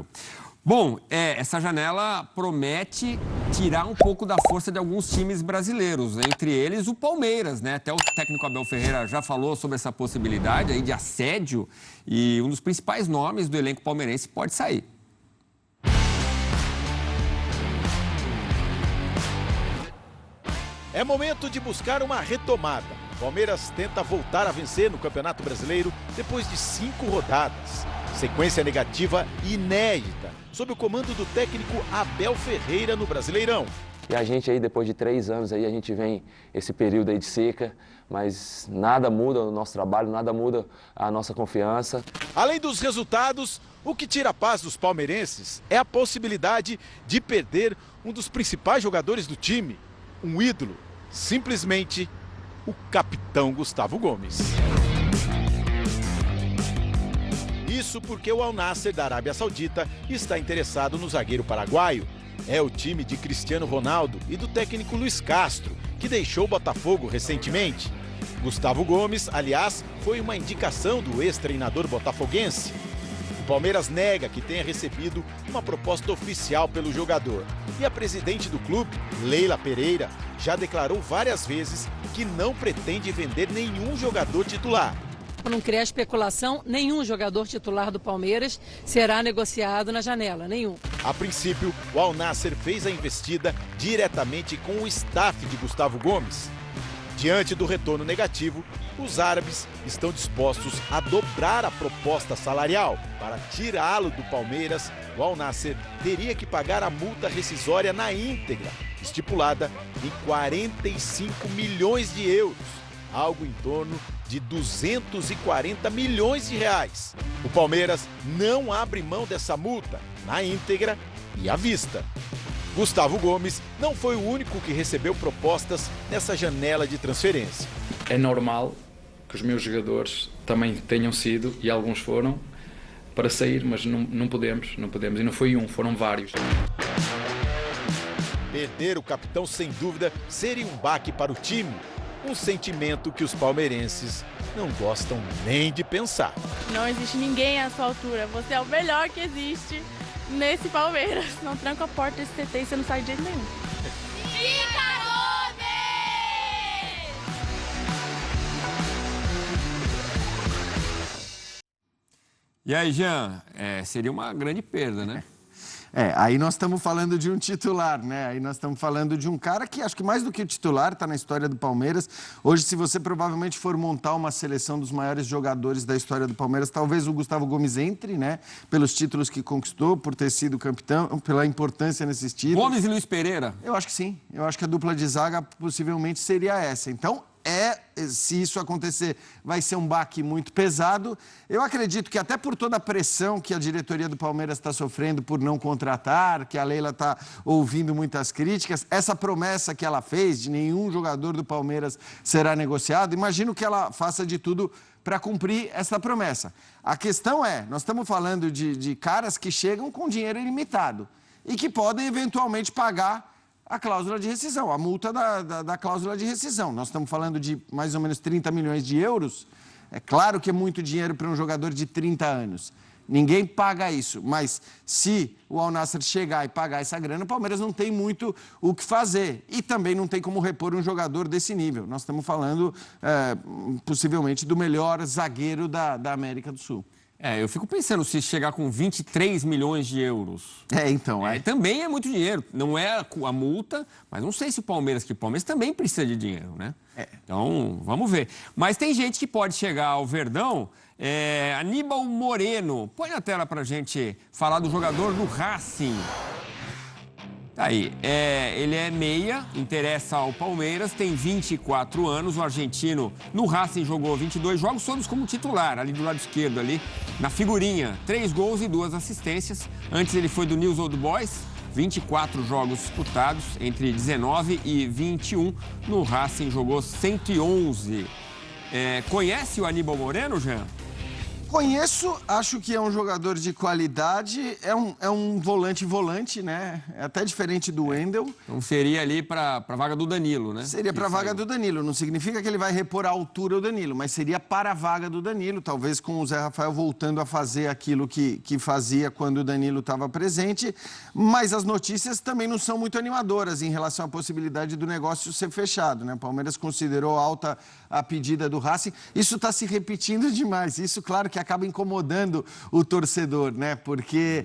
mercado. Bom, essa janela promete tirar um pouco da força de alguns times brasileiros, entre eles o Palmeiras, né? Até o técnico Abel Ferreira já falou sobre essa possibilidade aí de assédio e um dos principais nomes do elenco palmeirense pode sair. É momento de buscar uma retomada. O Palmeiras tenta voltar a vencer no Campeonato Brasileiro depois de 5 rodadas. Sequência negativa inédita, sob o comando do técnico Abel Ferreira no Brasileirão. E a gente aí, depois de 3 anos, aí, a gente vem esse período aí de seca, mas nada muda o nosso trabalho, nada muda a nossa confiança. Além dos resultados, o que tira a paz dos palmeirenses é a possibilidade de perder um dos principais jogadores do time, um ídolo, simplesmente o capitão Gustavo Gomes. Isso porque o Al Nassr da Arábia Saudita está interessado no zagueiro paraguaio. É o time de Cristiano Ronaldo e do técnico Luiz Castro, que deixou o Botafogo recentemente. Gustavo Gomes, aliás, foi uma indicação do ex-treinador botafoguense. O Palmeiras nega que tenha recebido uma proposta oficial pelo jogador. E a presidente do clube, Leila Pereira, já declarou várias vezes que não pretende vender nenhum jogador titular. Para não criar especulação, nenhum jogador titular do Palmeiras será negociado na janela, nenhum. A princípio, o Al Nassr fez a investida diretamente com o staff de Gustavo Gomes. Diante do retorno negativo, os árabes estão dispostos a dobrar a proposta salarial. Para tirá-lo do Palmeiras, o Al Nassr teria que pagar a multa rescisória na íntegra, estipulada em 45 milhões de euros, algo em torno de 240 milhões de reais. O Palmeiras não abre mão dessa multa, na íntegra e à vista. Gustavo Gomes não foi o único que recebeu propostas nessa janela de transferência. É normal que os meus jogadores também tenham sido, e alguns foram, para sair, mas não podemos. E não foi um, foram vários. Perder o capitão, sem dúvida, seria um baque para o time. Um sentimento que os palmeirenses não gostam nem de pensar. Não existe ninguém à sua altura. Você é o melhor que existe nesse Palmeiras. Não tranca a porta desse CT e você não sai de jeito nenhum. E aí, Jean, seria uma grande perda, né? Aí nós estamos falando de um titular, né? Aí nós estamos falando de um cara que acho que mais do que o titular está na história do Palmeiras. Hoje, se você provavelmente for montar uma seleção dos maiores jogadores da história do Palmeiras, talvez o Gustavo Gomes entre, né? Pelos títulos que conquistou, por ter sido capitão, pela importância nesses títulos. Gomes e Luiz Pereira? Eu acho que sim. Eu acho que a dupla de zaga possivelmente seria essa. Então, se isso acontecer, vai ser um baque muito pesado. Eu acredito que até por toda a pressão que a diretoria do Palmeiras está sofrendo por não contratar, que a Leila está ouvindo muitas críticas, essa promessa que ela fez de nenhum jogador do Palmeiras será negociado, imagino que ela faça de tudo para cumprir essa promessa. A questão nós estamos falando de caras que chegam com dinheiro ilimitado e que podem eventualmente pagar a cláusula de rescisão, a multa da cláusula de rescisão. Nós estamos falando de mais ou menos 30 milhões de euros. É claro que é muito dinheiro para um jogador de 30 anos. Ninguém paga isso, mas se o Al Nassr chegar e pagar essa grana, o Palmeiras não tem muito o que fazer. E também não tem como repor um jogador desse nível. Nós estamos falando, possivelmente, do melhor zagueiro da América do Sul. Eu fico pensando se chegar com 23 milhões de euros. Também é muito dinheiro. Não é a multa, mas não sei se o Palmeiras também precisa de dinheiro, né? Então, vamos ver. Mas tem gente que pode chegar ao Verdão. Aníbal Moreno. Põe na tela pra gente falar do jogador do Racing. Tá aí. Ele é meia, interessa ao Palmeiras, tem 24 anos. O argentino no Racing jogou 22 jogos, todos como titular, ali do lado esquerdo, ali na figurinha. 3 gols e 2 assistências. Antes ele foi do News Old Boys, 24 jogos disputados, entre 19 e 21. No Racing jogou 111. Conhece o Aníbal Moreno, Jean? Conheço, acho que é um jogador de qualidade, é um volante, né? É até diferente do Wendel. Então seria ali para a vaga do Danilo, né? Seria para a vaga do Danilo. Não significa que ele vai repor a altura do Danilo, mas seria para a vaga do Danilo, talvez com o Zé Rafael voltando a fazer aquilo que fazia quando o Danilo estava presente. Mas as notícias também não são muito animadoras em relação à possibilidade do negócio ser fechado, né? O Palmeiras considerou alta a pedida do Racing. Isso está se repetindo demais. Isso, claro, que acaba incomodando o torcedor, né? Porque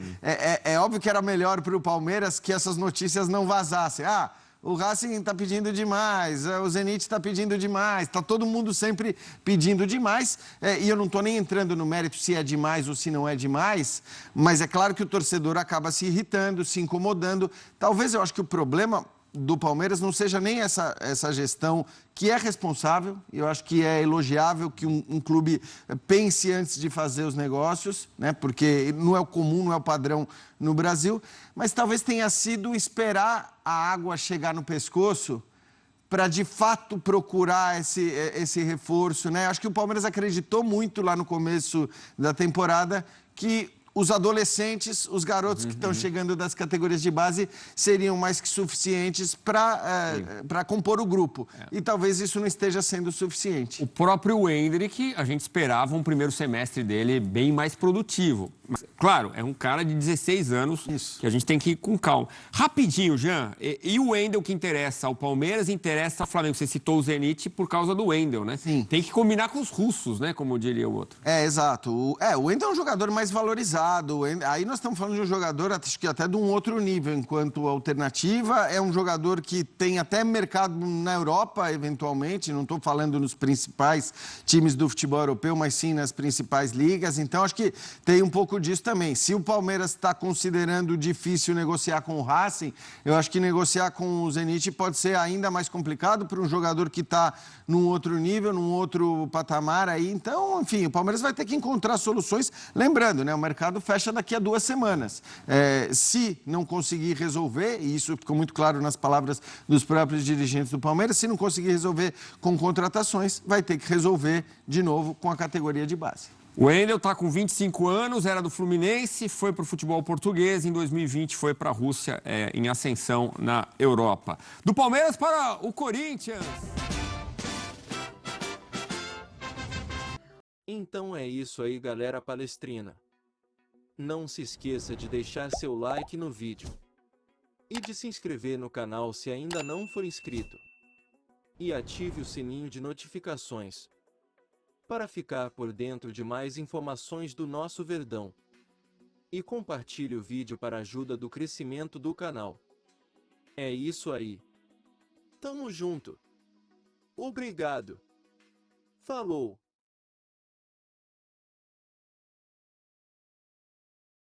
é óbvio que era melhor para o Palmeiras que essas notícias não vazassem. Ah, o Racing está pedindo demais, o Zenit está pedindo demais, está todo mundo sempre pedindo demais. E eu não estou nem entrando no mérito se é demais ou se não é demais, mas é claro que o torcedor acaba se irritando, se incomodando. Talvez eu acho que o problema do Palmeiras não seja nem essa gestão que é responsável, eu acho que é elogiável que um clube pense antes de fazer os negócios, né? Porque não é o comum, não é o padrão no Brasil, mas talvez tenha sido esperar a água chegar no pescoço para de fato procurar esse reforço, né? Acho que o Palmeiras acreditou muito lá no começo da temporada que os adolescentes, os garotos que estão chegando das categorias de base seriam mais que suficientes para compor o grupo. E talvez isso não esteja sendo suficiente. O próprio Endrick, a gente esperava um primeiro semestre dele bem mais produtivo. Mas, claro, é um cara de 16 anos que a gente tem que ir com calma. Rapidinho, Jean, e o Wendel que interessa ao Palmeiras, interessa ao Flamengo. Você citou o Zenit por causa do Wendel, né? Sim. Tem que combinar com os russos, né? Como diria o outro. Exato. O Wendel é um jogador mais valorizado. Aí nós estamos falando de um jogador, acho que até de um outro nível, enquanto alternativa. É um jogador que tem até mercado na Europa, eventualmente. Não estou falando nos principais times do futebol europeu, mas sim nas principais ligas. Então, acho que tem um pouco disso também. Se o Palmeiras está considerando difícil negociar com o Racing, eu acho que negociar com o Zenit pode ser ainda mais complicado para um jogador que está num outro nível, num outro patamar aí. Então, enfim, o Palmeiras vai ter que encontrar soluções. Lembrando, né, o mercado fecha daqui a 2 semanas. Se não conseguir resolver, e isso ficou muito claro nas palavras dos próprios dirigentes do Palmeiras, se não conseguir resolver com contratações, vai ter que resolver de novo com a categoria de base. O Wendel está com 25 anos, era do Fluminense, foi para o futebol português, em 2020 foi para a Rússia, em ascensão na Europa. Do Palmeiras para o Corinthians. Então é isso aí, galera palestrina. Não se esqueça de deixar seu like no vídeo e de se inscrever no canal se ainda não for inscrito. E ative o sininho de notificações para ficar por dentro de mais informações do nosso Verdão. E compartilhe o vídeo para a ajuda do crescimento do canal. É isso aí. Tamo junto. Obrigado. Falou.